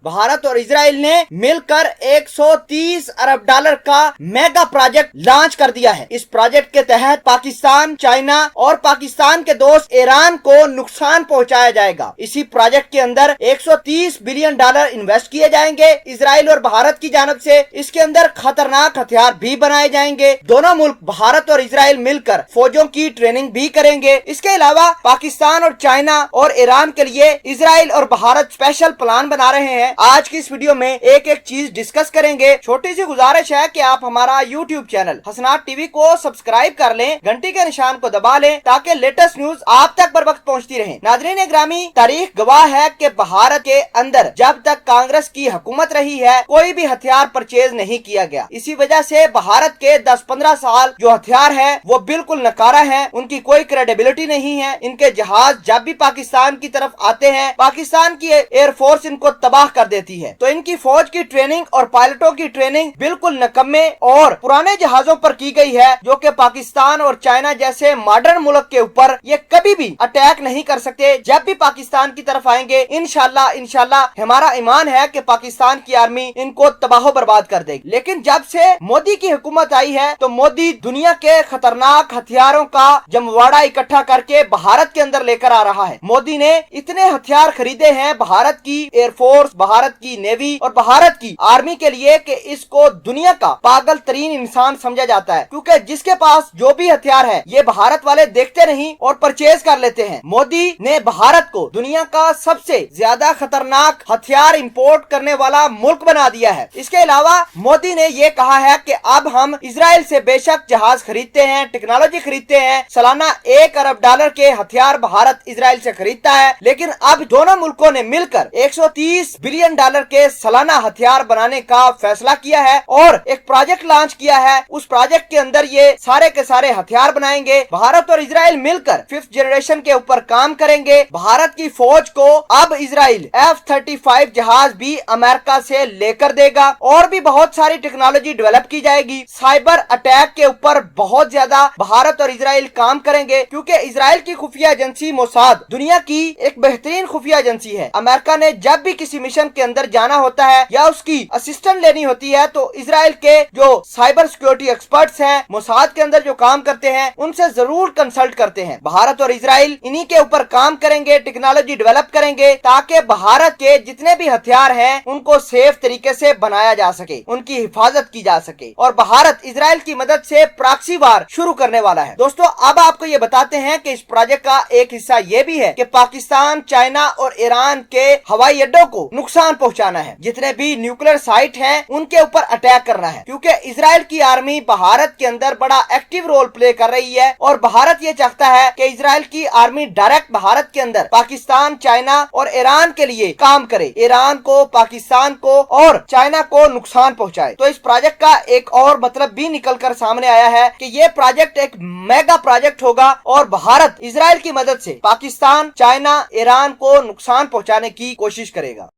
भारत और इजराइल ने मिलकर 130 अरब डॉलर का मेगा प्रोजेक्ट लॉन्च कर दिया है। इस प्रोजेक्ट के तहत पाकिस्तान, चाइना और पाकिस्तान के दोस्त ईरान को नुकसान पहुंचाया जाएगा। इसी प्रोजेक्ट के अंदर 130 बिलियन डॉलर इन्वेस्ट किए जाएंगे इजराइल और भारत की जानब से। इसके अंदर खतरनाक हथियार भी बनाए जाएंगे। दोनों मुल्क भारत और इजराइल मिलकर फौजों की ट्रेनिंग भी करेंगे। इसके अलावा पाकिस्तान और चाइना और ईरान के लिए इजराइल और भारत स्पेशल प्लान बना रहे हैं। आज की इस वीडियो में एक एक चीज डिस्कस करेंगे। छोटी सी गुजारिश है कि आप हमारा यूट्यूब चैनल हसनात टीवी को सब्सक्राइब कर लें, घंटी के निशान को दबा लें ताकि लेटेस्ट न्यूज आप तक बर वक्त पहुंचती रहे। नाज़रीन ग्रामी, तारीख गवाह है कि भारत के अंदर जब तक कांग्रेस की हुकूमत रही है कोई भी हथियार परचेज नहीं किया गया। इसी वजह से भारत के 10-15 साल जो हथियार है वो बिल्कुल नकारा है, उनकी कोई क्रेडिबिलिटी नहीं है। इनके जहाज जब भी पाकिस्तान की तरफ आते हैं पाकिस्तान की एयरफोर्स इनको तबाह कर देती है। तो इनकी फौज की ट्रेनिंग और पायलटों की ट्रेनिंग बिल्कुल नकम्मे और पुराने जहाजों पर की गई है, जो कि पाकिस्तान और चाइना जैसे मॉडर्न मुल्क के ऊपर ये कभी भी अटैक नहीं कर सकते। जब भी पाकिस्तान की तरफ आएंगे इंशाल्लाह हमारा ईमान है कि पाकिस्तान की आर्मी इनको तबाह बर्बाद कर देगी। लेकिन जब से मोदी की हुकूमत आई है तो मोदी दुनिया के खतरनाक हथियारों का जमवाड़ा इकट्ठा करके भारत के अंदर लेकर आ रहा है। मोदी ने इतने हथियार खरीदे हैं भारत की एयरफोर्स, भारत की नेवी और भारत की आर्मी के लिए कि इसको दुनिया का पागल तरीन इंसान समझा जाता है, क्योंकि जिसके पास जो भी हथियार है ये भारत वाले देखते नहीं और परचेज कर लेते हैं। मोदी ने भारत को दुनिया का सबसे ज्यादा खतरनाक हथियार इंपोर्ट करने वाला मुल्क बना दिया है। इसके अलावा मोदी ने ये कहा है कि अब हम इजराइल से बेशक जहाज खरीदते हैं, टेक्नोलॉजी खरीदते हैं, सालाना 1 अरब डॉलर के हथियार भारत इजराइल से खरीदता है, लेकिन अब दोनों मुल्कों ने मिलकर 130 बिलियन डॉलर के सालाना हथियार बनाने का फैसला किया है और एक प्रोजेक्ट लॉन्च किया है। उस प्रोजेक्ट के अंदर ये सारे के सारे हथियार बनाएंगे। भारत और इजराइल मिलकर 5th जनरेशन के ऊपर काम करेंगे। भारत की फौज को अब इजराइल F-35 जहाज भी अमेरिका से लेकर देगा और भी बहुत सारी टेक्नोलॉजी डेवलप की जाएगी। साइबर अटैक के ऊपर बहुत ज्यादा भारत और इजराइल काम करेंगे, क्योंकि इजराइल की खुफिया एजेंसी मोसाद दुनिया की एक बेहतरीन खुफिया एजेंसी है। अमेरिका ने जब भी किसी मिशन के अंदर जाना होता है या उसकी असिस्टेंट लेनी होती है तो इजराइल के जो साइबर सिक्योरिटी एक्सपर्ट्स हैं, मोसाद के अंदर जो काम करते हैं, उनसे जरूर कंसल्ट करते हैं। भारत और इजराइल इन्हीं के ऊपर काम करेंगे, टेक्नोलॉजी डेवलप करेंगे ताकि भारत के जितने भी हथियार हैं उनको सेफ तरीके से बनाया जा सके, उनकी हिफाजत की जा सके। और भारत इजराइल की मदद से प्रॉक्सी वार शुरू करने वाला है। दोस्तों, अब आपको ये बताते हैं कि इस प्रोजेक्ट का एक हिस्सा ये भी है कि पाकिस्तान, चाइना और ईरान के हवाई अड्डों को नुकसान पहुंचाना है। जितने भी न्यूक्लियर साइट हैं उनके ऊपर अटैक करना है, क्योंकि इजराइल की आर्मी भारत के अंदर बड़ा एक्टिव रोल प्ले कर रही है और भारत ये चाहता है कि इजराइल की आर्मी डायरेक्ट भारत के अंदर पाकिस्तान, चाइना और ईरान के लिए काम करे, ईरान को, पाकिस्तान को और चाइना को नुकसान पहुंचाए। तो इस प्रोजेक्ट का एक और मतलब भी निकलकर सामने आया है कि ये प्रोजेक्ट एक मेगा प्रोजेक्ट होगा और भारत इजराइल की मदद से पाकिस्तान, चाइना, ईरान को नुकसान पहुंचाने की कोशिश करेगा।